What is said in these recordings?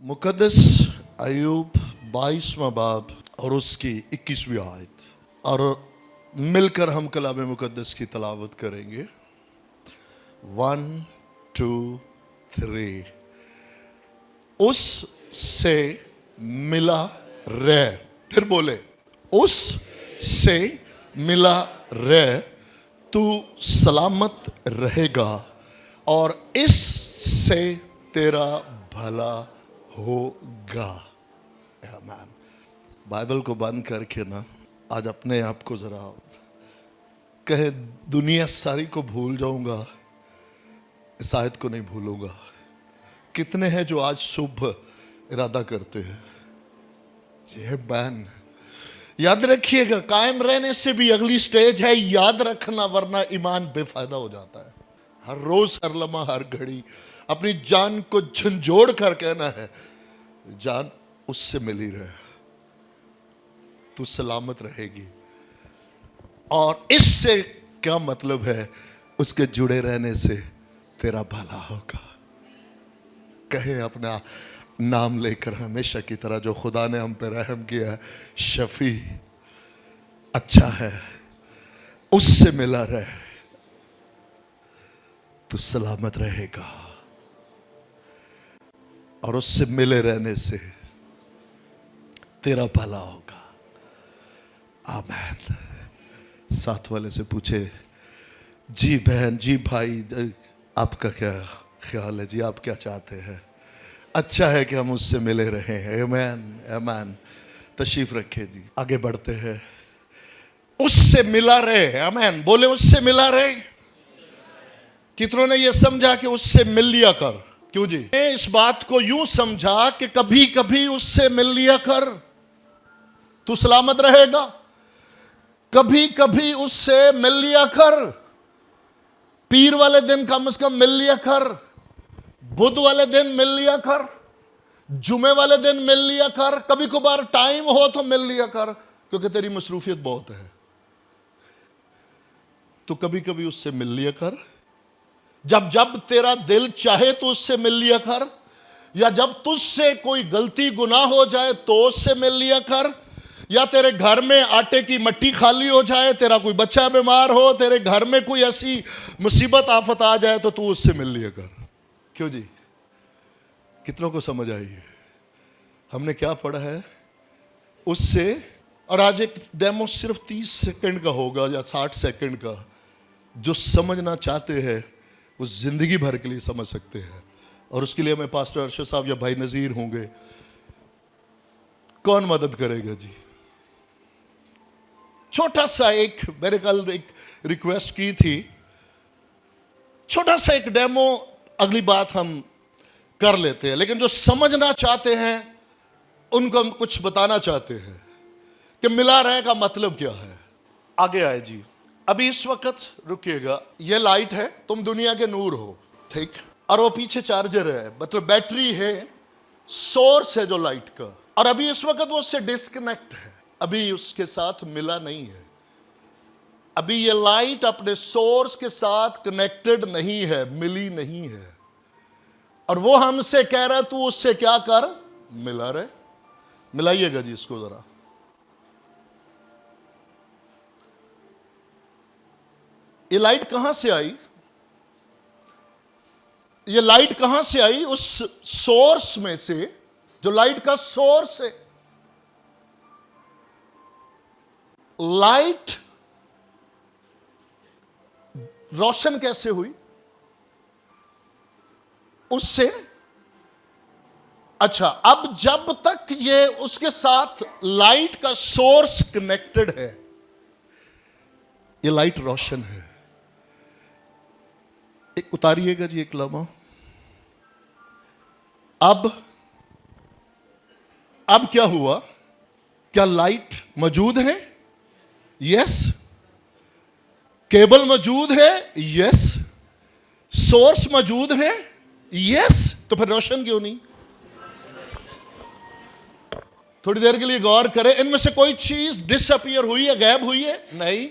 मुकद्दस अय्यूब 22वां बाब और उसकी 21वीं आयत, और मिलकर हम कलाम मुकद्दस की तलावत करेंगे। 1 2 3। उस से मिला रह, फिर बोले उस से मिला रह, तू सलामत रहेगा और इससे तेरा भला होगा। आमीन। बाइबल को बंद करके ना आज अपने आप को जरा कहे, दुनिया सारी को भूल जाऊंगा, इस आयत को नहीं भूलूंगा। कितने हैं जो आज शुभ इरादा करते हैं? ये बैन याद रखिएगा, कायम रहने से भी अगली स्टेज है याद रखना, वरना ईमान बेफायदा हो जाता है। हर रोज, हर लम्हा, हर घड़ी अपनी जान को झंझोड़ कर कहना है, जान उससे मिली रहे, तू सलामत रहेगी। और इससे क्या मतलब है? उसके जुड़े रहने से तेरा भला होगा। कहे अपना नाम लेकर हमेशा की तरह, जो खुदा ने हम पे रहम किया है, शफी अच्छा है, उससे मिला रहे, तू सलामत रहेगा और उससे मिले रहने से तेरा भला होगा। आमीन। साथ वाले से पूछे, जी बहन, जी भाई, आपका क्या ख्याल है जी? आप क्या चाहते हैं? अच्छा है कि हम उससे मिले रहे हैं। आमीन, आमीन। तशरीफ रखे जी, आगे बढ़ते हैं। उससे मिला रहे, आमीन। बोले उससे मिला रहे। कितनों ने यह समझा कि उससे मिल लिया कर? क्यों जी? इस बात को यूं समझा कि कभी कभी उससे मिल लिया कर, तू सलामत रहेगा। कभी कभी उससे मिल लिया कर। पीर वाले दिन कम से कम मिल लिया कर, बुध वाले दिन मिल लिया कर, जुमे वाले दिन मिल लिया कर, कभी कभार टाइम हो तो मिल लिया कर, क्योंकि तेरी मसरूफियत बहुत है। तो कभी कभी उससे मिल लिया कर। जब जब तेरा दिल चाहे तो उससे मिल लिया कर, या जब तुझसे कोई गलती गुनाह हो जाए तो उससे मिल लिया कर, या तेरे घर में आटे की मट्टी खाली हो जाए, तेरा कोई बच्चा बीमार हो, तेरे घर में कोई ऐसी मुसीबत आफत आ जाए तो तू उससे मिल लिया कर। क्यों जी? कितनों को समझ आई है? हमने क्या पढ़ा है उससे? और आज एक डेमो सिर्फ 30 सेकंड का होगा या 60 सेकंड का। जो समझना चाहते हैं वो जिंदगी भर के लिए समझ सकते हैं, और उसके लिए हमें पास्टर अरशद साहब या भाई नजीर होंगे। कौन मदद करेगा जी? छोटा सा एक, मैंने कल एक रिक्वेस्ट की थी, छोटा सा एक डेमो, अगली बात हम कर लेते हैं। लेकिन जो समझना चाहते हैं उनको हम कुछ बताना चाहते हैं कि मिला रहे का मतलब क्या है। आगे आए जी। अभी इस वक्त रुकिएगा, ये लाइट है, तुम दुनिया के नूर हो, ठीक? और वो पीछे चार्जर है, मतलब बैटरी है, सोर्स है जो लाइट का, और अभी इस वक्त वो उससे डिस्कनेक्ट है, अभी उसके साथ मिला नहीं है। अभी ये लाइट अपने सोर्स के साथ कनेक्टेड नहीं है, मिली नहीं है, और वो हमसे कह रहा है तू उससे क्या कर, मिला रहे। मिलाइएगा जी इसको जरा। ये लाइट कहां से आई? ये लाइट कहां से आई? उस सोर्स में से, जो लाइट का सोर्स है। लाइट रोशन कैसे हुई? उससे। अच्छा, अब जब तक ये उसके साथ लाइट का सोर्स कनेक्टेड है, ये लाइट रोशन है। एक उतारिएगा जी, एक लम्हा। अब क्या हुआ? क्या लाइट मौजूद है? यस। केबल मौजूद है? यस। सोर्स मौजूद है? यस। तो फिर रोशन क्यों नहीं? थोड़ी देर के लिए गौर करें, इनमें से कोई चीज डिसअपीयर हुई है, गायब हुई है? नहीं,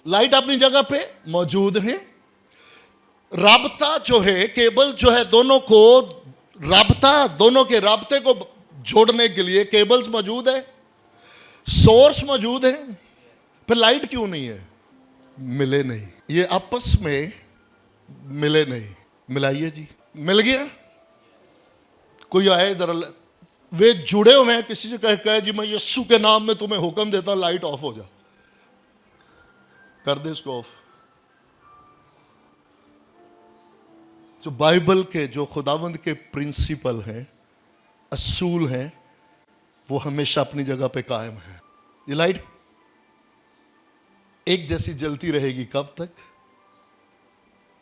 लाइट अपनी जगह पे मौजूद है। राबता जो है, केबल जो है, दोनों को राब्ता, दोनों के राब्ते को जोड़ने के लिए केबल्स मौजूद है, सोर्स मौजूद है, फिर लाइट क्यों नहीं है? मिले नहीं, ये आपस में मिले नहीं। मिलाइए जी, मिल गया। कोई आए जरा, वे जुड़े हुए हैं, किसी से कहे जी मैं यीशु के नाम में तुम्हें हुक्म देता हूं, लाइट ऑफ हो जा, कर दे इसको ऑफ। जो बाइबल के, जो खुदावंद के प्रिंसिपल हैं, असूल हैं, वो हमेशा अपनी जगह पे कायम है। ये लाइट एक जैसी जलती रहेगी कब तक?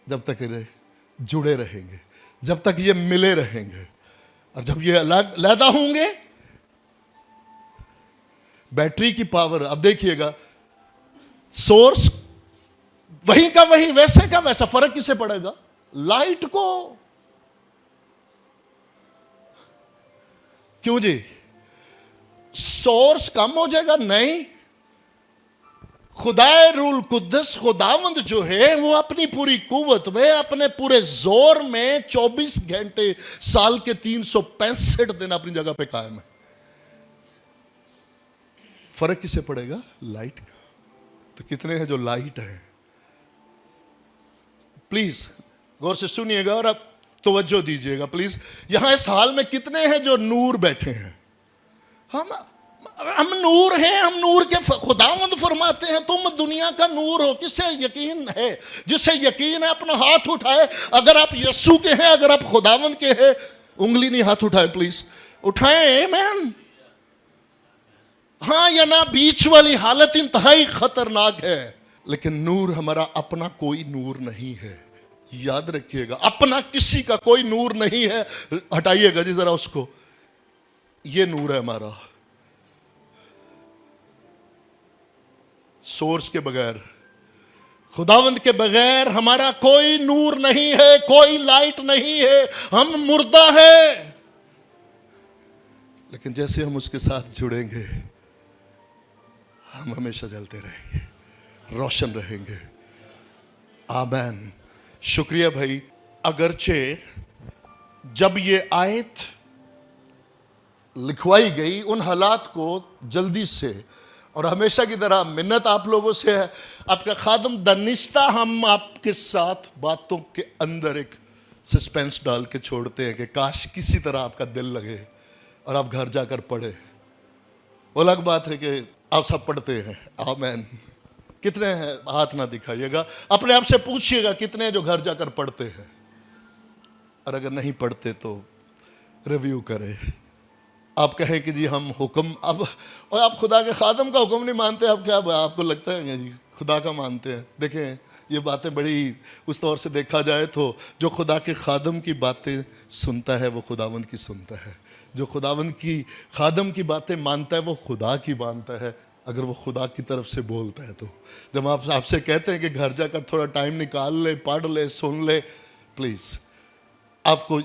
जब तक जुड़े रहेंगे, जब तक ये मिले रहेंगे। और जब ये अलग अलहदा होंगे, बैटरी की पावर, अब देखिएगा, सोर्स वही का वही, वैसे का वैसा, फर्क किसे पड़ेगा? लाइट को। क्यों जी? सोर्स कम हो जाएगा? नहीं, खुदाए रूल कुद्दस, खुदावंद जो है वो अपनी पूरी कुव्वत में, अपने पूरे जोर में 24 घंटे साल के 365 दिन अपनी जगह पे कायम है। फर्क किसे पड़ेगा? लाइट का। तो कितने हैं जो लाइट है? प्लीज गौर से सुनिएगा और अब तवज्जो दीजिएगा प्लीज। यहां इस हाल में कितने हैं जो नूर बैठे हैं? हम नूर हैं, हम नूर के खुदावंद फरमाते हैं तुम दुनिया का नूर हो। किसे यकीन है? जिसे यकीन है अपना हाथ उठाए। अगर आप यीशु के हैं, अगर आप खुदावंद के हैं, उंगली नहीं, हाथ उठाए प्लीज, उठाएं। आमीन। हाँ या ना, बीच वाली हालत इंतहाई खतरनाक है। लेकिन नूर हमारा अपना कोई नूर नहीं है, याद रखिएगा, अपना किसी का कोई नूर नहीं है। हटाइएगा जी जरा उसको, ये नूर है हमारा। सोर्स के बगैर, खुदावंद के बगैर हमारा कोई नूर नहीं है, कोई लाइट नहीं है, हम मुर्दा है। लेकिन जैसे हम उसके साथ जुड़ेंगे, हम हमेशा जलते रहेंगे, रोशन रहेंगे। आमीन। शुक्रिया भाई। अगरचे जब ये आयत लिखवाई गई, उन हालात को जल्दी से और हमेशा की तरह मिन्नत आप लोगों से है, आपका खादम दानिस्ता हम आपके साथ बातों के अंदर एक सस्पेंस डाल के छोड़ते हैं कि काश किसी तरह आपका दिल लगे और आप घर जाकर पढ़े। वो अलग बात है कि आप सब पढ़ते हैं। आमीन। कितने हैं? हाथ ना दिखाइएगा, अपने आप से पूछिएगा कितने हैं जो घर जाकर पढ़ते हैं। और अगर नहीं पढ़ते तो रिव्यू करें। आप कहें कि जी हम हुक्म, अब और आप खुदा के खादम का हुक्म नहीं मानते, आप क्या आपको लगता है जी खुदा का मानते हैं? देखें, ये बातें बड़ी, उस तौर से देखा जाए तो जो खुदा के खादम की बातें सुनता है वो खुदावंद की सुनता है। जो खुदावंद की खादम की बातें मानता है वो खुदा की मानता है, अगर वो खुदा की तरफ से बोलता है तो। जब आप आपसे कहते हैं कि घर जाकर थोड़ा टाइम निकाल ले, पढ़ ले, सुन ले, प्लीज़ आपको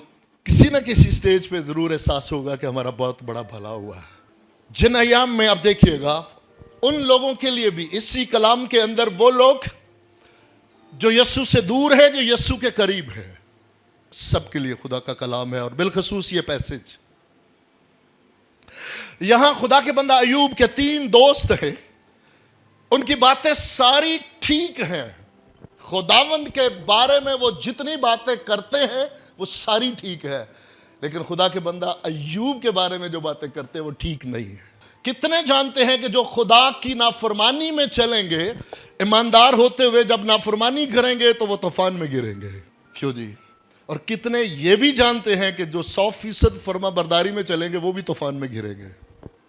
किसी न किसी स्टेज पे ज़रूर एहसास होगा कि हमारा बहुत बड़ा भला हुआ है। जिन अयाम में आप देखिएगा, उन लोगों के लिए भी इसी कलाम के अंदर, वो लोग जो यीशु से दूर है, जो यीशु के करीब है, सबके लिए खुदा का कलाम है। और बिलखसूस ये पैसेज, यहां खुदा के बंदा अयूब के 3 दोस्त हैं, उनकी बातें सारी ठीक हैं। खुदावंद के बारे में वो जितनी बातें करते हैं वो सारी ठीक है, लेकिन खुदा के बंदा अयूब के बारे में जो बातें करते हैं वो ठीक नहीं है। कितने जानते हैं कि जो खुदा की नाफरमानी में चलेंगे, ईमानदार होते हुए जब नाफरमानी करेंगे तो वो तूफान में गिरेंगे? क्यों जी? और कितने ये भी जानते हैं कि जो 100% फर्मा बरदारी में चलेंगे वो भी तूफान में गिरेंगे?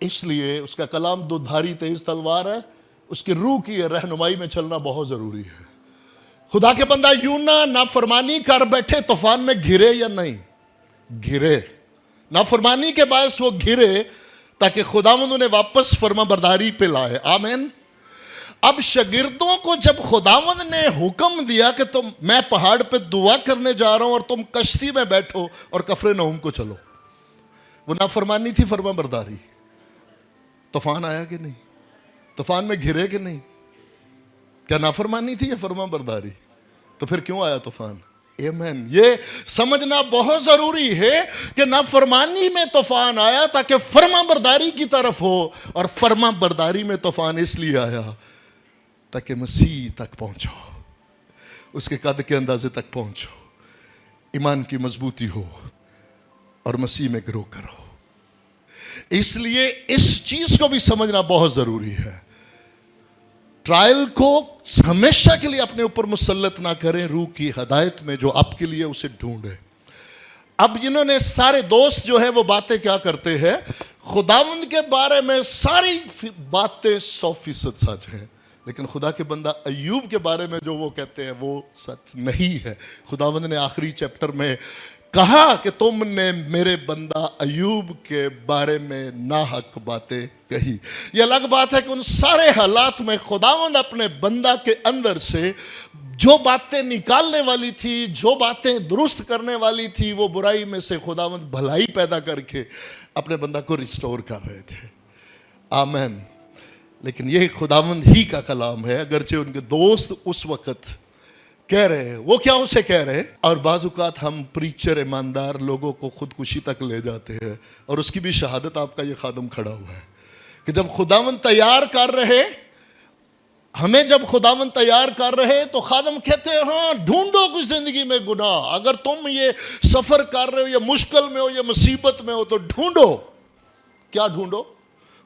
इसलिए उसका कलाम दुधारी तेज तलवार है, उसकी रूह की रहनुमाई में चलना बहुत जरूरी है। खुदा के बंदा यूना नाफरमानी कर बैठे, तूफान में घिरे या नहीं घिरे? नाफरमानी के बायस वो घिरे ताकि खुदावंद उन्हें वापस फर्मा बरदारी पे लाए। आमीन। अब शागिर्दों को जब खुदावंद ने हुक्म दिया कि तुम, मैं पहाड़ पे दुआ करने जा रहा हूं और तुम कश्ती में बैठो और कफरनहूम को चलो, वो नाफरमानी थी फर्मा बरदारी? तूफान आया कि नहीं? तूफान में घिरे कि नहीं? क्या नाफरमानी थी या फर्मा बरदारी? तो फिर क्यों आया तूफान? आमीन। ये समझना बहुत जरूरी है कि नाफरमानी में तूफान आया ताकि फर्माबरदारी की तरफ हो, और फर्माबरदारी में तूफान इसलिए आया ताकि मसीह तक पहुंचो, उसके कद के अंदाजे तक पहुंचो, ईमान की मजबूती हो और मसीह में ग्रो करो। इसलिए इस चीज को भी समझना बहुत जरूरी है। ट्रायल को हमेशा के लिए अपने ऊपर मुसल्लत ना करें, रूह की हदायत में जो आपके लिए उसे ढूंढे। अब इन्होंने सारे दोस्त जो है वो बातें क्या करते हैं, खुदावंद के बारे में सारी बातें 100% सच है, लेकिन खुदा के बंदा अय्यूब के बारे में जो वो कहते हैं वो सच नहीं है। खुदावंद ने आखिरी चैप्टर में कहा कि तुमने मेरे बंदा अय्यूब के बारे में नाहक बातें कही। ये अलग बात है कि उन सारे हालात में खुदावंद अपने बंदा के अंदर से जो बातें निकालने वाली थी, जो बातें दुरुस्त करने वाली थी, वो बुराई में से खुदावंद भलाई पैदा करके अपने बंदा को रिस्टोर कर रहे थे। आमीन। लेकिन यह खुदावंद ही का कलाम है, अगरचे उनके दोस्त उस वक्त कह रहे हैं, वो क्या उसे कह रहे हैं। और बाजुकात हम प्रीचर ईमानदार लोगों को खुदकुशी तक ले जाते हैं, और उसकी भी शहादत आपका ये खादम खड़ा हुआ है कि जब खुदावंद तैयार कर रहे, हमें जब खुदावंद तैयार कर रहे तो खादम कहते हैं हाँ ढूंढो कुछ जिंदगी में गुनाह, अगर तुम ये सफर कर रहे हो, या मुश्किल में हो, या मुसीबत में हो, तो ढूंढो। क्या ढूंढो?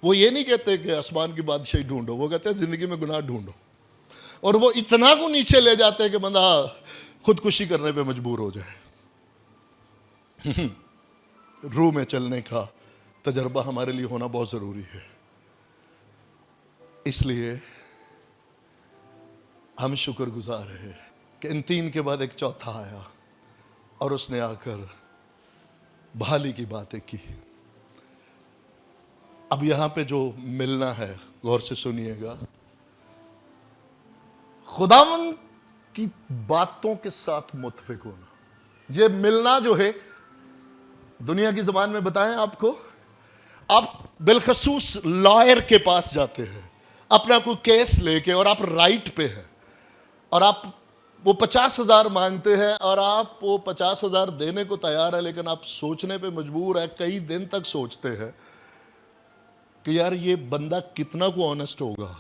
वो ये नहीं कहते कि आसमान की बादशाही ढूंढो, वो कहते हैं जिंदगी में गुनाह ढूंढो। और वो इतना को नीचे ले जाते हैं कि बंदा खुदकुशी करने पे मजबूर हो जाए। रूह में चलने का तजर्बा हमारे लिए होना बहुत जरूरी है। इसलिए हम शुक्रगुजार हैं कि इन 3 के बाद एक चौथा आया और उसने आकर बहाली की बातें की। अब यहां पे जो मिलना है, गौर से सुनिएगा, खुदावंद की बातों के साथ मुत्फिक होना। ये मिलना जो है, दुनिया की जबान में बताएं आपको, आप बिलखसूस लॉयर के पास जाते हैं अपना कोई केस लेके, और आप राइट पे हैं, और आप वो 50,000 मांगते हैं, और आप वो 50,000 देने को तैयार है, लेकिन आप सोचने पे मजबूर है, कई दिन तक सोचते हैं कि यार ये बंदा कितना को ऑनेस्ट होगा।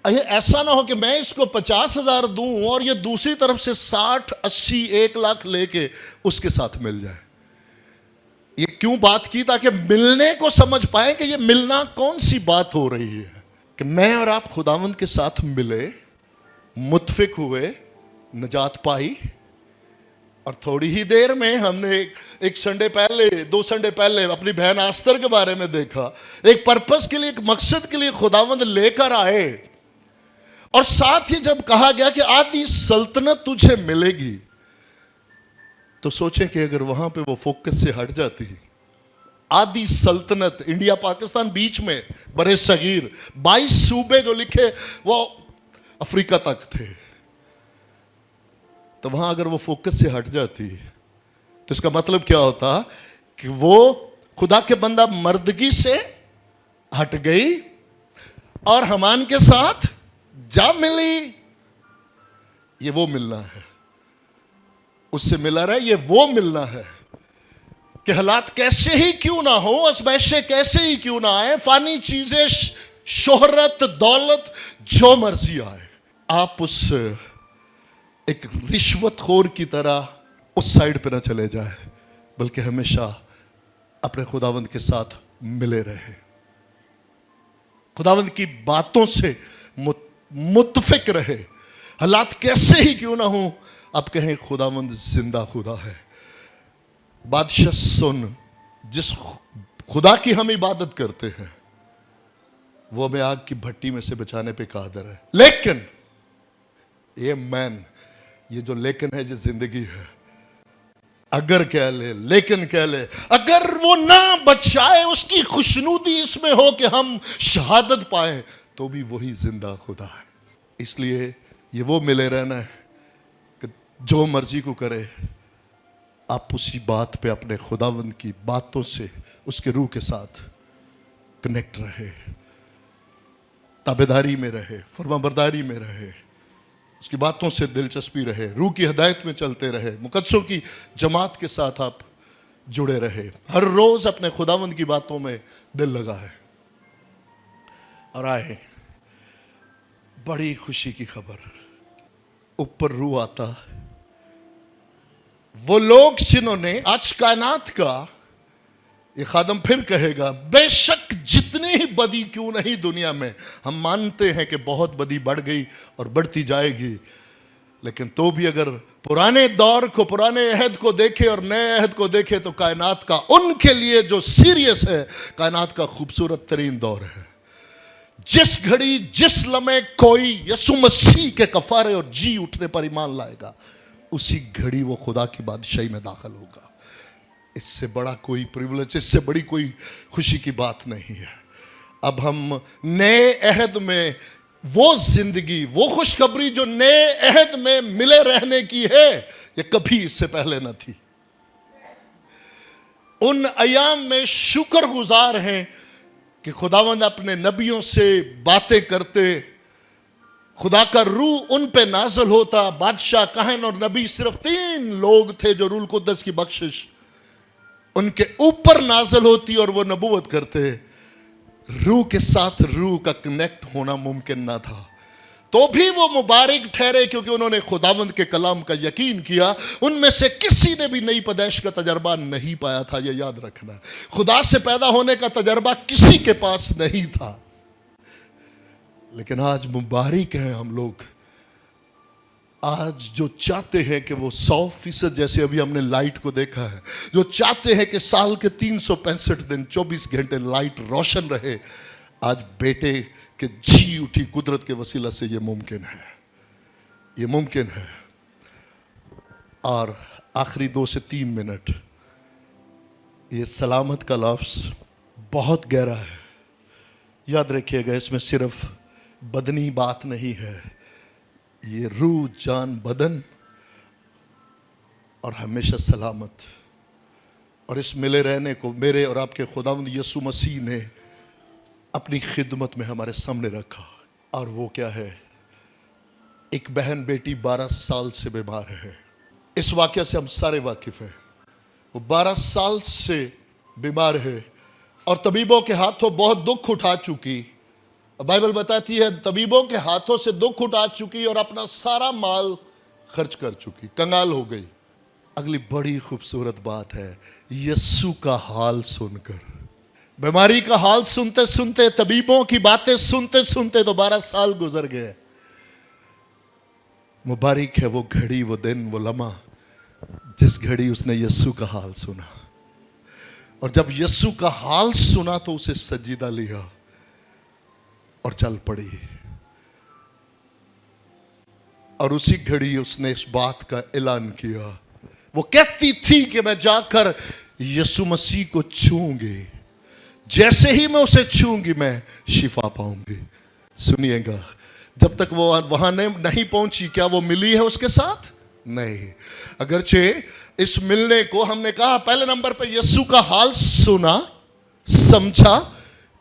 ऐसा ना हो कि मैं इसको 50,000 दूं और ये दूसरी तरफ से 60, 80, 1 लाख लेके उसके साथ मिल जाए। ये क्यों बात की? ताकि मिलने को समझ पाए कि ये मिलना कौन सी बात हो रही है, कि मैं और आप खुदावंद के साथ मिले, मुत्फिक हुए, नजात पाई, और थोड़ी ही देर में हमने एक संडे पहले, 2 संडे पहले अपनी बहन आस्तर के बारे में देखा। एक पर्पस के लिए, एक मकसद के लिए खुदावंद लेकर आए, और साथ ही जब कहा गया कि आधी सल्तनत तुझे मिलेगी, तो सोचें कि अगर वहां पे वो फोकस से हट जाती, आधी सल्तनत, इंडिया पाकिस्तान बीच में, बड़े सगीर 22 सूबे जो लिखे वो अफ्रीका तक थे, तो वहां अगर वो फोकस से हट जाती तो इसका मतलब क्या होता कि वो खुदा के बंदा मर्दगी से हट गई और हमान के साथ जा मिली। ये वो मिलना है, उससे मिला रहे, ये वो मिलना है कि हालात कैसे ही क्यों ना हो, असमैशे कैसे ही क्यों ना आए, फानी चीजें, शोहरत, दौलत, जो मर्जी आए, आप उस एक रिश्वतखोर की तरह उस साइड पे ना चले जाए, बल्कि हमेशा अपने खुदावंद के साथ मिले रहे, खुदावंद की बातों से मुत्फिक रहे। हालात कैसे ही क्यों ना हो, आप कहें खुदावंद जिंदा खुदा है। बादशाह सुन, जिस खुदा की हम इबादत करते हैं वो हमें आग की भट्टी में से बचाने पे कादिर है। लेकिन ये मैन, ये जो लेकिन है, जो जिंदगी है, अगर कह ले, लेकिन कह ले, अगर वो ना बचाए, उसकी खुशनुदी इसमें हो कि हम शहादत पाए, तो भी वही जिंदा खुदा है। इसलिए ये वो मिले रहना है कि जो मर्जी को करे, आप उसी बात पे अपने खुदावंद की बातों से उसके रूह के साथ कनेक्ट रहे, ताबेदारी में रहे, फरमाबरदारी में रहे, उसकी बातों से दिलचस्पी रहे, रूह की हिदायत में चलते रहे, मुकद्दसों की जमात के साथ आप जुड़े रहे, हर रोज अपने खुदावंद की बातों में दिल लगाए। और आए बड़ी खुशी की खबर, ऊपर रूह आता, वो लोग जिन्होंने आज कायनात का, ये खादम फिर कहेगा, बेशक जितनी ही बदी क्यों नहीं दुनिया में, हम मानते हैं कि बहुत बदी बढ़ गई और बढ़ती जाएगी, लेकिन तो भी अगर पुराने दौर को, पुराने अहद को देखे और नए अहद को देखे तो कायनात का उनके लिए जो सीरियस है, कायनात का खूबसूरत तरीन दौर है। जिस घड़ी, जिस लम्हे कोई यसु मसीह के कफारे और जी उठने पर ईमान लाएगा, उसी घड़ी वो खुदा की बादशाही में दाखिल होगा। इससे बड़ा कोई प्रिविलेज, इससे बड़ी कोई खुशी की बात नहीं है। अब हम नए अहद में वो जिंदगी, वो खुशखबरी जो नए अहद में मिले रहने की है, ये कभी इससे पहले न थी। उन अयाम में शुक्रगुजार हैं कि खुदावंद अपने नबियों से बातें करते, खुदा का रूह उन पे नाज़िल होता। बादशाह, काहन और नबी सिर्फ 3 लोग थे जो रूह कुद्दस की बख्शिश उनके ऊपर नाज़िल होती और वो नबूवत करते। रूह के साथ रूह का कनेक्ट होना मुमकिन ना था, तो भी वो मुबारक ठहरे क्योंकि उन्होंने खुदावंद के कलाम का यकीन किया। उनमें से किसी ने भी नई पैदाइश का तजर्बा नहीं पाया था, ये याद रखना। खुदा से पैदा होने का तजर्बा किसी के पास नहीं था, लेकिन आज मुबारक हैं हम लोग, आज जो चाहते हैं कि वो 100%, जैसे अभी हमने लाइट को देखा है, जो चाहते हैं कि साल के 365 दिन 24 घंटे लाइट रोशन रहे, आज बेटे के जी उठी कुदरत के वसीला से ये मुमकिन है, ये मुमकिन है। और आखिरी 2 से 3 मिनट, ये सलामत का लफ्ज़ बहुत गहरा है, याद रखिएगा। इसमें सिर्फ बदनी बात नहीं है, ये रूह, जान, बदन और हमेशा सलामत। और इस मिले रहने को मेरे और आपके खुदावंद यीशु मसीह ने अपनी खिदमत में हमारे सामने रखा। और वो क्या है? एक बहन बेटी 12 साल से बीमार है। इस वाकया से हम सारे वाकिफ हैं। वो 12 साल से बीमार है और तबीबों के हाथों बहुत दुख उठा चुकी। बाइबल बताती है तबीबों के हाथों से दुख उठा चुकी और अपना सारा माल खर्च कर चुकी, कंगाल हो गई। अगली बड़ी खूबसूरत बात है, यस्सु का हाल सुनकर, बीमारी का हाल सुनते सुनते, तबीबों की बातें सुनते सुनते तो 12 साल गुजर गए। मुबारक है वो घड़ी, वो दिन, वो लम्हा जिस घड़ी उसने यस्सु का हाल सुना। और जब यस्सु का हाल सुना तो उसे सजीदा लिया और चल पड़ी। और उसी घड़ी उसने इस बात का ऐलान किया। वो कहती थी कि मैं जाकर यीशु मसीह को छूंगी, जैसे ही मैं उसे छूंगी मैं शिफा पाऊंगी। सुनिएगा, जब तक वो वहां नहीं पहुंची, क्या वो मिली है उसके साथ? नहीं। अगरचे इस मिलने को हमने कहा पहले नंबर पे यीशु का हाल सुना, समझा,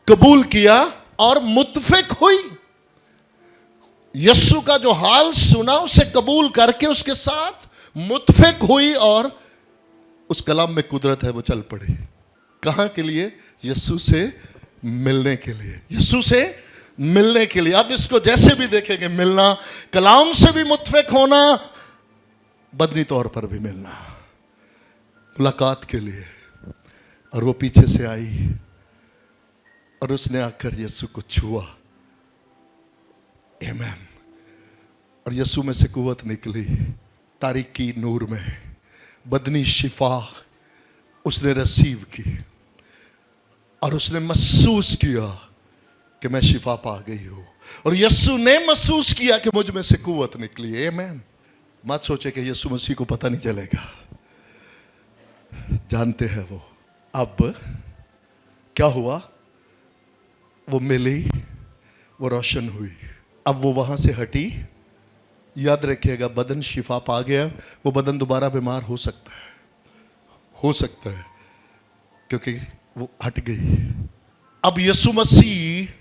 कबूल किया और मुत्फिक हुई। यीशु का जो हाल सुना उसे कबूल करके उसके साथ मुत्फिक हुई और उस कलाम में कुदरत है, वो चल पड़ी। कहां के लिए? यीशु से मिलने के लिए, यीशु से मिलने के लिए। अब इसको जैसे भी देखेंगे, मिलना, कलाम से भी मुत्फिक होना, बदनी तौर पर भी मिलना, मुलाकात के लिए। और वो पीछे से आई और उसने आकर यीशु को छुआ। आमीन। और यीशु में से कुव्वत निकली, तारीकी नूर में बदनी शिफा उसने रिसीव की और उसने महसूस किया कि मैं शिफा पा गई हूं। और यीशु ने महसूस किया कि मुझ में से कुव्वत निकली। आमीन। मत सोचे कि यीशु मसीह को पता नहीं चलेगा, जानते हैं वो। अब क्या हुआ? वो मिली, वो रोशन हुई। अब वो वहां से हटी। याद रखिएगा, बदन शिफा पा गया, वो बदन दोबारा बीमार हो सकता है, हो सकता है, क्योंकि वो हट गई। अब यीशु मसीह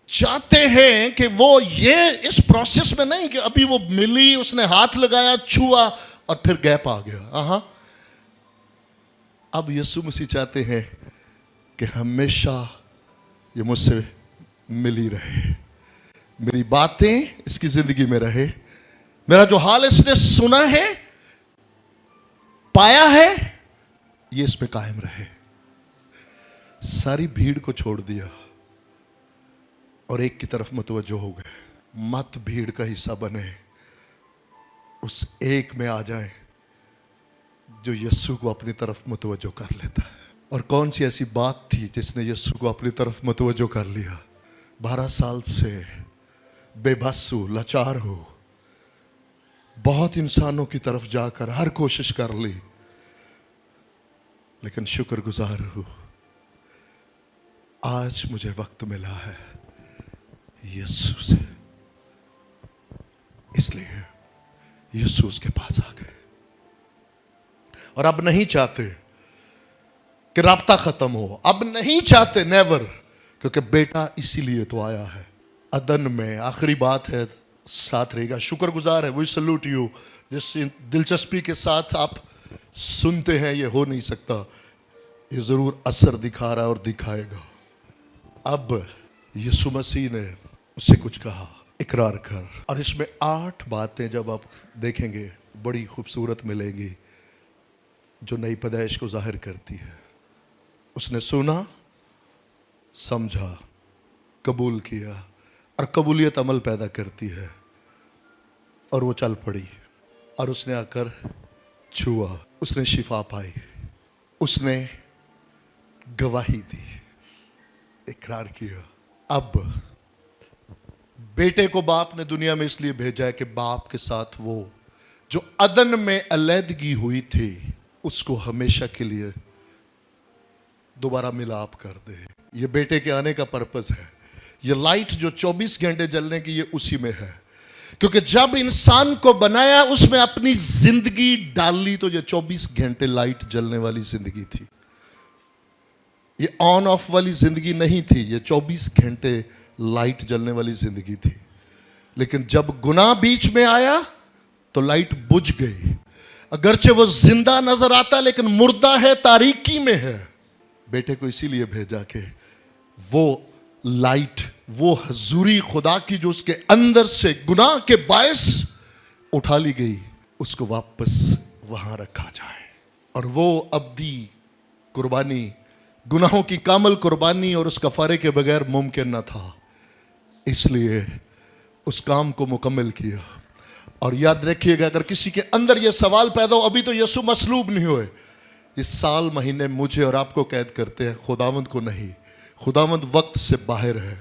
चाहते हैं कि वो ये इस प्रोसेस में नहीं कि अभी वो मिली, उसने हाथ लगाया, छुआ और फिर गैप आ गया। हाँ, अब यीशु मसीह चाहते हैं कि हमेशा ये मुझसे मिली रहे, मेरी बातें इसकी जिंदगी में रहे, मेरा जो हाल इसने सुना है, पाया है, ये इस पे कायम रहे। सारी भीड़ को छोड़ दिया और एक की तरफ मुतवज्जो हो गए। मत भीड़ का हिस्सा बने, उस एक में आ जाए जो यीशु को अपनी तरफ मुतवज्जो कर लेता है। और कौन सी ऐसी बात थी जिसने यीशु को अपनी तरफ मुतवज्जो कर लिया? 12 साल से बेबस हो, लाचार हो, बहुत इंसानों की तरफ जाकर हर कोशिश कर ली, लेकिन शुक्रगुजार हूं आज मुझे वक्त मिला है यीशु से, इसलिए यीशु उसके पास आ गए। और अब नहीं चाहते कि राब्ता खत्म हो, अब नहीं चाहते, नेवर, क्योंकि बेटा इसीलिए तो आया है। अदन में आखिरी बात है, साथ रहेगा। शुक्रगुजार है, वी सल्यूट यू। जिस दिलचस्पी के साथ आप सुनते हैं, ये हो नहीं सकता, ये जरूर असर दिखा रहा है और दिखाएगा। अब यीशु मसीह ने उससे कुछ कहा, इकरार कर। और इसमें 8 बातें जब आप देखेंगे बड़ी खूबसूरत मिलेंगी जो नई पैदाइश को जाहिर करती है। उसने सुना, समझा, कबूल किया, और कबूलियत अमल पैदा करती है। और वो चल पड़ी और उसने आकर छुआ, उसने शिफा पाई, उसने गवाही दी, इकरार किया। अब बेटे को बाप ने दुनिया में इसलिए भेजा है कि बाप के साथ वो जो अदन में अलैदगी हुई थी उसको हमेशा के लिए दोबारा मिलाप कर दे। ये बेटे के आने का पर्पस है। ये लाइट जो 24 घंटे जलने की, ये उसी में है, क्योंकि जब इंसान को बनाया उसमें अपनी जिंदगी डाली तो ये 24 घंटे लाइट जलने वाली जिंदगी थी। ये ऑन ऑफ वाली जिंदगी नहीं थी, ये 24 घंटे लाइट जलने वाली जिंदगी थी। लेकिन जब गुनाह बीच में आया तो लाइट बुझ गई। अगरचे वो जिंदा नजर आता लेकिन मुर्दा है, तारीकी में है। बेटे को इसीलिए भेजा कि वो लाइट, वो हजूरी खुदा की जो उसके अंदर से गुनाह के बायस उठा ली गई, उसको वापस वहां रखा जाए। और वो अब्दी कुर्बानी, गुनाहों की कामल कुर्बानी और उस कफारे के बगैर मुमकिन न था, इसलिए उस काम को मुकम्मल किया। और याद रखिएगा, अगर किसी के अंदर यह सवाल पैदा हो, अभी तो यीशु मसलूब नहीं हुए, इस साल महीने मुझे और आपको कैद करते हैं, खुदावंद को नहीं। खुदावंद वक्त से बाहर है।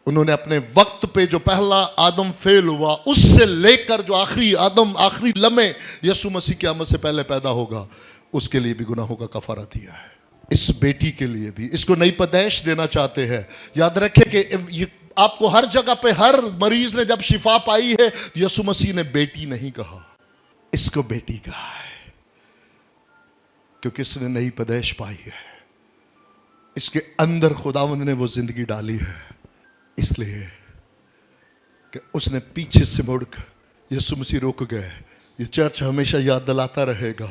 उन्होंने अपने वक्त पे जो पहला आदम फेल हुआ, उससे लेकर जो आखिरी आदम, आखिरी लम्हे यीशु मसीह की आमद से पहले पैदा होगा, उसके लिए भी गुनाहों का कफारा दिया है। इस बेटी के लिए भी इसको नई पैदाइश देना चाहते हैं। याद रखें कि ये आपको हर जगह पे, हर मरीज ने जब शिफा पाई है, यीशु मसीह ने बेटी नहीं कहा, इसको बेटी कहा है, क्योंकि इसने नई पैदाइश पाई है। इसके अंदर खुदावंद ने वो जिंदगी डाली है, इसलिए कि उसने पीछे से मुड़कर यीशु मसीह रुक गए। ये चर्च हमेशा याद दिलाता रहेगा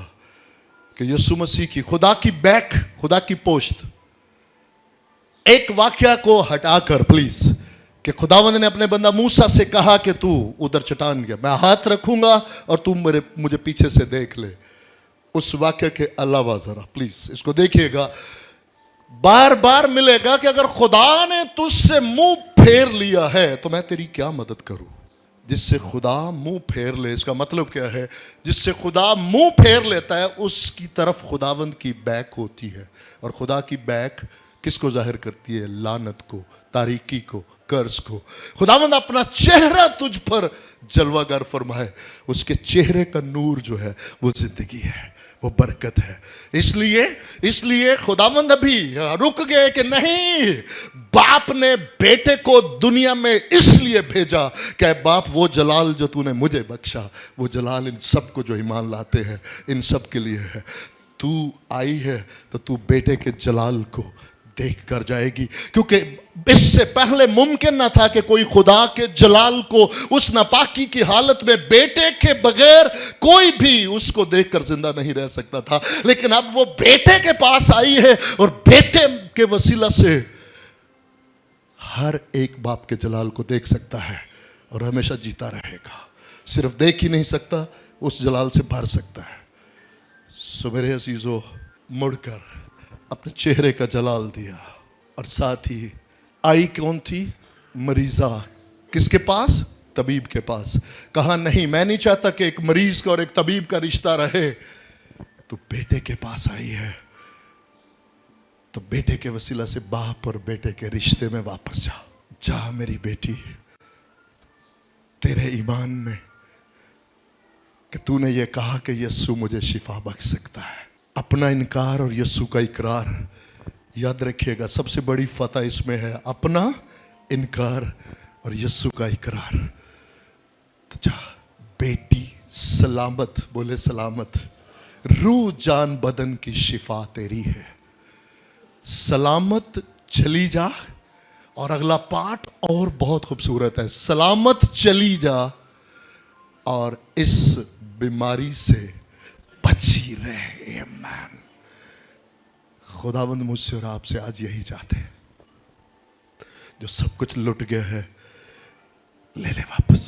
कि यीशु मसीह की खुदा की बैक, खुदा की पोस्ट, एक वाक्या को हटाकर प्लीज, कि खुदावंद ने अपने बंदा मूसा से कहा कि तू उधर चट्टान गया, मैं हाथ रखूंगा और तू मुझे पीछे से देख ले। उस वाक्य के अलावा जरा प्लीज इसको देखिएगा, बार बार मिलेगा कि अगर खुदा ने तुझसे मुंह फेर लिया है तो मैं तेरी क्या मदद करूं। जिससे खुदा मुंह फेर ले, इसका मतलब क्या है? जिससे खुदा मुंह फेर लेता है उसकी तरफ खुदावंद की बैक होती है। और खुदा की बैक किसको जाहिर करती है? लानत को, तारीकी को, कर्ज को। खुदावंद अपना चेहरा तुझ पर जलवागर फरमाए, उसके चेहरे का नूर जो है वो जिंदगी है, वो बरकत है। इसलिए खुदावंद अभी रुक गए कि नहीं, बाप ने बेटे को दुनिया में इसलिए भेजा कि बाप वो जलाल जो तूने मुझे बख्शा, वो जलाल इन सब को जो ईमान लाते हैं इन सब के लिए है। तू आई है तो तू बेटे के जलाल को देख कर जाएगी, क्योंकि इससे पहले मुमकिन ना था कि कोई खुदा के जलाल को उस नापाकी की हालत में बेटे के बगैर कोई भी उसको देखकर जिंदा नहीं रह सकता था। लेकिन अब वो बेटे के पास आई है और बेटे के वसीला से हर एक बाप के जलाल को देख सकता है और हमेशा जीता रहेगा। सिर्फ देख ही नहीं सकता, उस जलाल से भर सकता है। सो मेरे अजीजों, मुड़कर अपने चेहरे का जलाल दिया और साथ ही आई कौन थी? मरीजा। किसके पास? तबीब के पास। कहा नहीं, मैं नहीं चाहता कि एक मरीज का और एक तबीब का रिश्ता रहे, तो बेटे के पास आई है, तो बेटे के वसीला से बाप और बेटे के रिश्ते में वापस जा। जा मेरी बेटी, तेरे ईमान में कि तूने ये कहा कि यीशु मुझे शिफा बख्श सकता है। अपना इनकार और यीशु का इकरार, याद रखिएगा, सबसे बड़ी फतह इसमें है, अपना इनकार और यीशु का इकरार। तो जा बेटी, सलामत, बोले सलामत, रूह जान बदन की शिफा तेरी है, सलामत चली जा। और अगला पाठ और बहुत खूबसूरत है, सलामत चली जा और इस बीमारी से बची रहे। आमीन। खुदावंद मुझसे और आपसे आज यही चाहते हैं, जो सब कुछ लुट गया है ले ले वापस।